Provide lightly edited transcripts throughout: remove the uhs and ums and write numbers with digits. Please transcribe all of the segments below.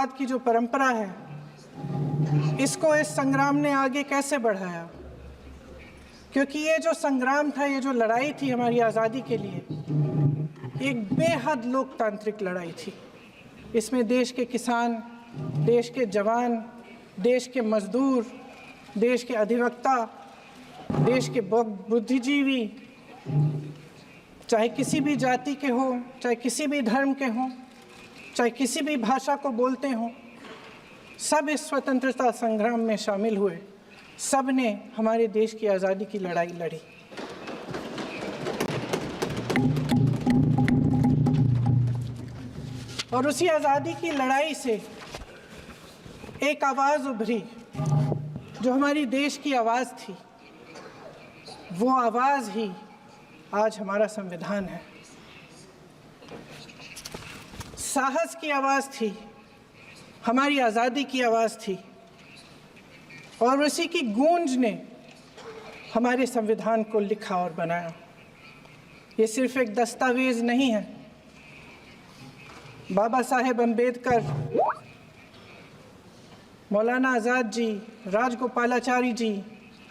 की जो परंपरा है, इसको इस संग्राम ने आगे कैसे बढ़ाया? क्योंकि ये जो संग्राम था, ये जो लड़ाई थी हमारी आज़ादी के लिए, एक बेहद लोकतांत्रिक लड़ाई थी। इसमें देश के किसान, देश के जवान, देश के मजदूर, देश के अधिवक्ता, देश के बुद्धिजीवी, चाहे किसी भी जाति के हों, चाहे किसी भी धर्म के हों, चाहे किसी भी भाषा को बोलते हों, सब इस स्वतंत्रता संग्राम में शामिल हुए। सब ने हमारे देश की आज़ादी की लड़ाई लड़ी। और उसी आज़ादी की लड़ाई से एक आवाज़ उभरी जो हमारी देश की आवाज़ थी। वो आवाज़ ही आज हमारा संविधान है। साहस की आवाज़ थी, हमारी आज़ादी की आवाज़ थी, और उसी की गूंज ने हमारे संविधान को लिखा और बनाया। ये सिर्फ एक दस्तावेज नहीं है। बाबा साहेब अम्बेडकर, मौलाना आज़ाद जी, राजगोपालाचारी जी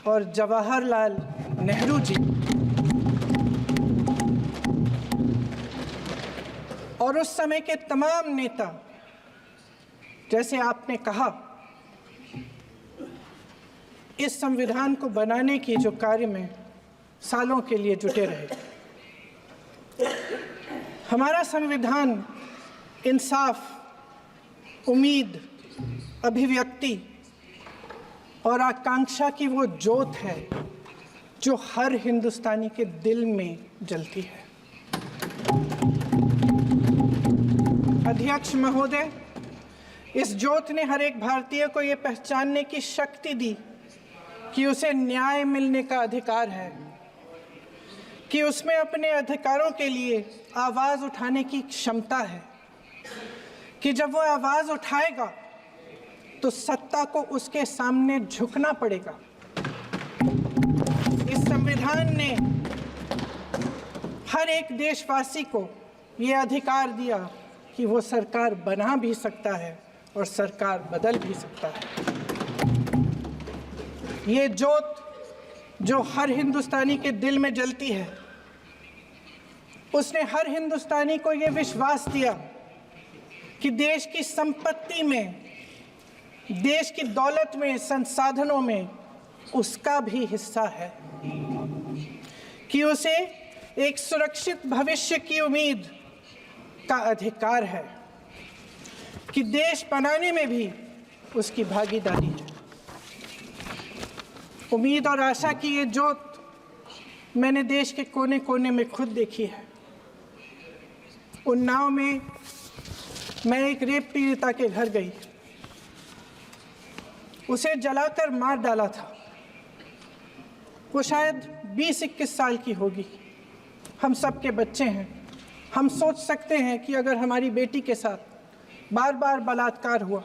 और जवाहरलाल नेहरू जी और उस समय के तमाम नेता, जैसे आपने कहा, इस संविधान को बनाने की जो कार्य में सालों के लिए जुटे रहे। हमारा संविधान इंसाफ, उम्मीद, अभिव्यक्ति और आकांक्षा की वो ज्योत है जो हर हिंदुस्तानी के दिल में जलती है। अध्यक्ष महोदय, इस ज्योत ने हर एक भारतीय को ये पहचानने की शक्ति दी कि उसे न्याय मिलने का अधिकार है, कि उसमें अपने अधिकारों के लिए आवाज़ उठाने की क्षमता है, कि जब वो आवाज़ उठाएगा तो सत्ता को उसके सामने झुकना पड़ेगा। इस संविधान ने हर एक देशवासी को ये अधिकार दिया कि वो सरकार बना भी सकता है और सरकार बदल भी सकता है। ये ज्योत जो हर हिंदुस्तानी के दिल में जलती है, उसने हर हिंदुस्तानी को ये विश्वास दिया कि देश की संपत्ति में, देश की दौलत में, संसाधनों में उसका भी हिस्सा है, कि उसे एक सुरक्षित भविष्य की उम्मीद का अधिकार है, कि देश बनाने में भी उसकी भागीदारी है। उम्मीद और आशा की ये ज्योत मैंने देश के कोने कोने में खुद देखी है। उन्नाव में मैं एक रेप पीड़िता के घर गई। उसे जलाकर मार डाला था। वो शायद 20-21 साल की होगी। हम सब के बच्चे हैं। हम सोच सकते हैं कि अगर हमारी बेटी के साथ बार बार बलात्कार हुआ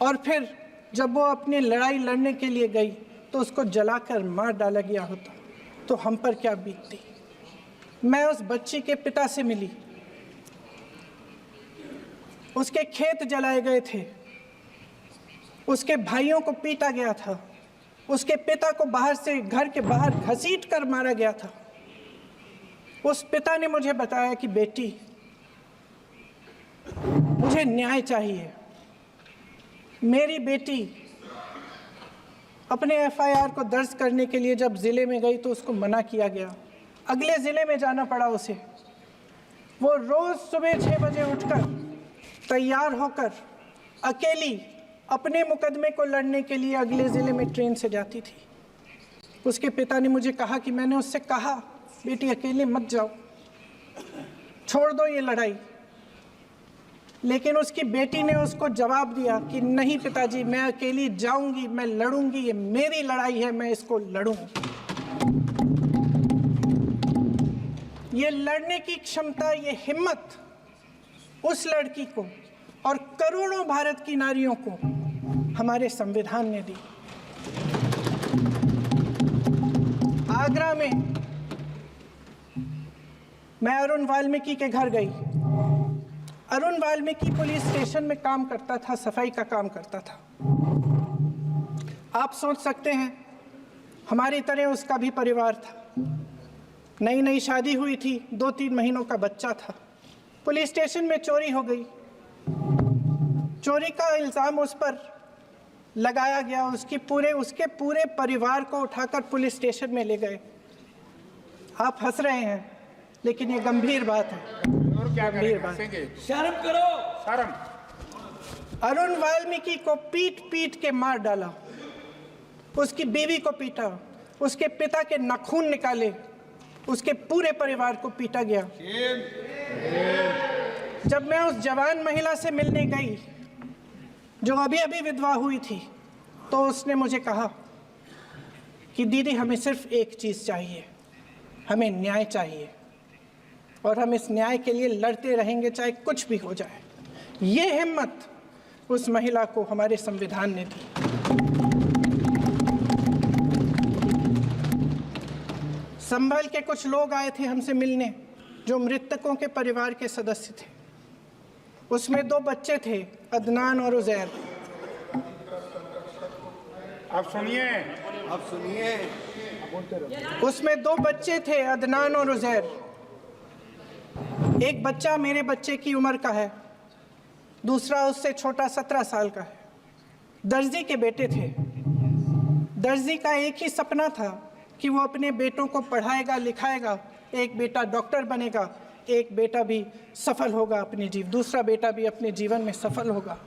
और फिर जब वो अपनी लड़ाई लड़ने के लिए गई तो उसको जलाकर मार डाला गया होता तो हम पर क्या बीतती। मैं उस बच्ची के पिता से मिली। उसके खेत जलाए गए थे, उसके भाइयों को पीटा गया था, उसके पिता को बाहर से, घर के बाहर घसीट कर मारा गया था। उस पिता ने मुझे बताया कि बेटी, मुझे न्याय चाहिए। मेरी बेटी अपने एफआईआर को दर्ज करने के लिए जब ज़िले में गई तो उसको मना किया गया। अगले ज़िले में जाना पड़ा उसे। वो रोज़ सुबह 6 बजे उठकर तैयार होकर अकेली अपने मुकदमे को लड़ने के लिए अगले ज़िले में ट्रेन से जाती थी। उसके पिता ने मुझे कहा कि मैंने उससे कहा, बेटी अकेले मत जाओ, छोड़ दो ये लड़ाई। लेकिन उसकी बेटी ने उसको जवाब दिया कि नहीं पिताजी, मैं अकेली जाऊंगी, मैं लड़ूंगी, ये मेरी लड़ाई है, मैं इसको लड़ूंगी। ये लड़ने की क्षमता, ये हिम्मत उस लड़की को और करोड़ों भारत की नारियों को हमारे संविधान ने दी। आगरा में मैं अरुण वाल्मीकि के घर गई। अरुण वाल्मीकि पुलिस स्टेशन में काम करता था, सफाई का काम करता था। आप सोच सकते हैं हमारी तरह उसका भी परिवार था। नई नई शादी हुई थी, 2-3 महीनों का बच्चा था। पुलिस स्टेशन में चोरी हो गई। चोरी का इल्ज़ाम उस पर लगाया गया। उसके पूरे परिवार को उठाकर पुलिस स्टेशन में ले गए। आप हंस रहे हैं, लेकिन ये गंभीर बात है। और क्या गंभीर बात। शर्म करो, शर्म। अरुण वाल्मीकि को पीट पीट के मार डाला, उसकी बीवी को पीटा, उसके पिता के नाखून निकाले, उसके पूरे परिवार को पीटा गया। जब मैं उस जवान महिला से मिलने गई जो अभी अभी विधवा हुई थी, तो उसने मुझे कहा कि दीदी हमें सिर्फ एक चीज़ चाहिए, हमें न्याय चाहिए और हम इस न्याय के लिए लड़ते रहेंगे चाहे कुछ भी हो जाए। ये हिम्मत उस महिला को हमारे संविधान ने दी। संभल के कुछ लोग आए थे हमसे मिलने जो मृतकों के परिवार के सदस्य थे। उसमें 2 बच्चे थे, अदनान और उजैर। अब सुनिए। उसमें 2 बच्चे थे, अदनान और उजैर। एक बच्चा मेरे बच्चे की उम्र का है, दूसरा उससे छोटा 17 साल का है। दर्जी के बेटे थे। दर्जी का एक ही सपना था कि वो अपने बेटों को पढ़ाएगा लिखाएगा। एक बेटा डॉक्टर बनेगा, एक बेटा भी सफल होगा दूसरा बेटा भी अपने जीवन में सफल होगा।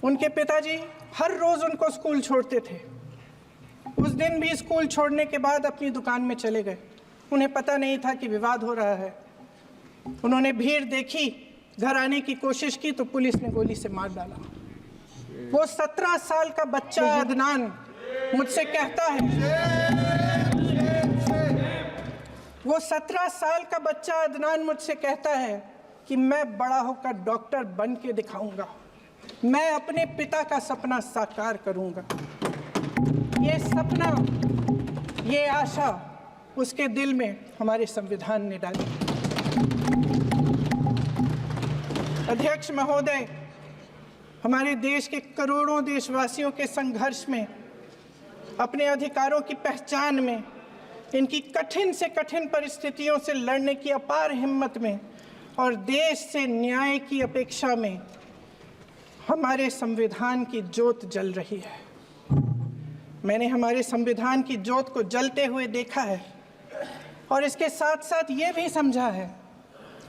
उनके पिताजी हर रोज उनको स्कूल छोड़ते थे। उस दिन भी स्कूल छोड़ने के बाद अपनी दुकान में चले गए। उन्हें पता नहीं था कि विवाद हो रहा है। उन्होंने भीड़ देखी, घर आने की कोशिश की तो पुलिस ने गोली से मार डाला। वो 17 साल का बच्चा अदनान मुझसे कहता है, वो 17 साल का बच्चा अदनान मुझसे कहता है कि मैं बड़ा होकर डॉक्टर बन के दिखाऊंगा, मैं अपने पिता का सपना साकार करूंगा। ये सपना, ये आशा उसके दिल में हमारे संविधान ने डाली। अध्यक्ष महोदय, हमारे देश के करोड़ों देशवासियों के संघर्ष में, अपने अधिकारों की पहचान में, इनकी कठिन से कठिन परिस्थितियों से लड़ने की अपार हिम्मत में और देश से न्याय की अपेक्षा में हमारे संविधान की ज्योत जल रही है। मैंने हमारे संविधान की ज्योत को जलते हुए देखा है और इसके साथ साथ ये भी समझा है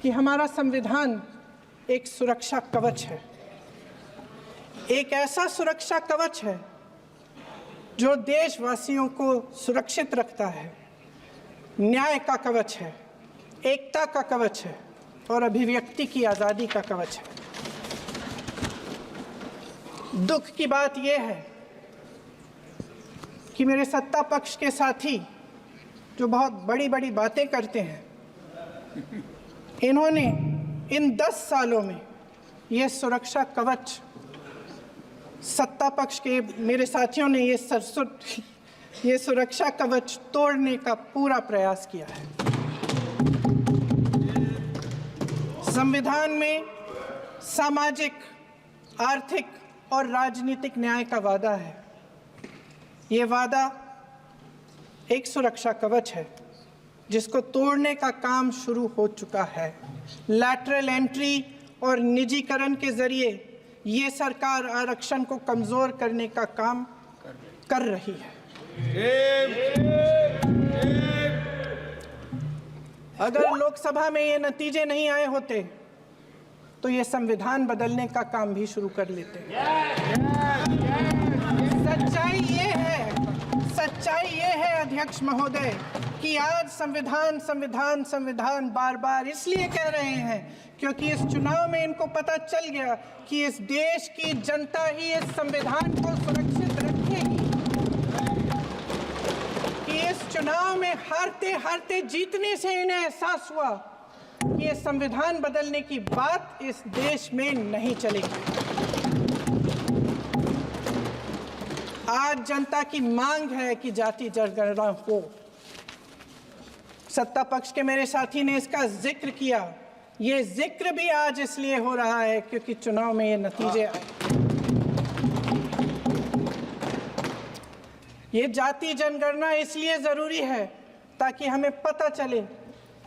कि हमारा संविधान एक सुरक्षा कवच है। एक ऐसा सुरक्षा कवच है जो देशवासियों को सुरक्षित रखता है, न्याय का कवच है, एकता का कवच है और अभिव्यक्ति की आज़ादी का कवच है। दुख की बात यह है कि मेरे सत्ता पक्ष के साथी जो बहुत बड़ी बड़ी बातें करते हैं, इन्होंने इन 10 सालों में यह सुरक्षा कवच, सत्ता पक्ष के मेरे साथियों ने ये सुरक्षा कवच तोड़ने का पूरा प्रयास किया है। संविधान में सामाजिक, आर्थिक और राजनीतिक न्याय का वादा है। ये वादा एक सुरक्षा कवच है जिसको तोड़ने का काम शुरू हो चुका है। लैटरल एंट्री और निजीकरण के जरिए ये सरकार आरक्षण को कमजोर करने का काम कर रही है। अगर लोकसभा में ये नतीजे नहीं आए होते तो ये संविधान बदलने का काम भी शुरू कर लेते। सच्चाई ये है अध्यक्ष महोदय कि आज संविधान बार बार इसलिए कह रहे हैं क्योंकि इस चुनाव में इनको पता चल गया कि इस देश की जनता ही इस संविधान को सुरक्षित रखेगी, कि इस चुनाव में हारते हारते जीतने से इन्हें एहसास हुआ कि ये संविधान बदलने की बात इस देश में नहीं चलेगी। आज जनता की मांग है कि जाति जनगणना हो। सत्ता पक्ष के मेरे साथी ने इसका जिक्र किया ये जिक्र भी आज इसलिए हो रहा है क्योंकि चुनाव में ये नतीजे आए। ये जाति जनगणना इसलिए ज़रूरी है ताकि हमें पता चले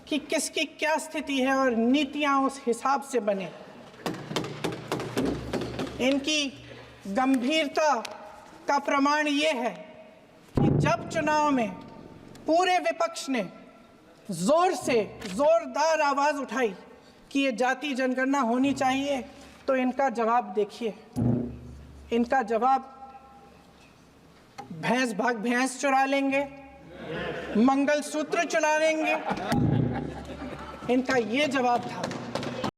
कि किसकी क्या स्थिति है और नीतियां उस हिसाब से बने। इनकी गंभीरता का प्रमाण ये है कि जब चुनाव में पूरे विपक्ष ने जोरदार आवाज़ उठाई कि ये जाति जनगणना होनी चाहिए, तो इनका जवाब देखिए। इनका जवाब भैंस भाग भैंस चुरा लेंगे, मंगलसूत्र चुरा लेंगे, इनका ये जवाब था।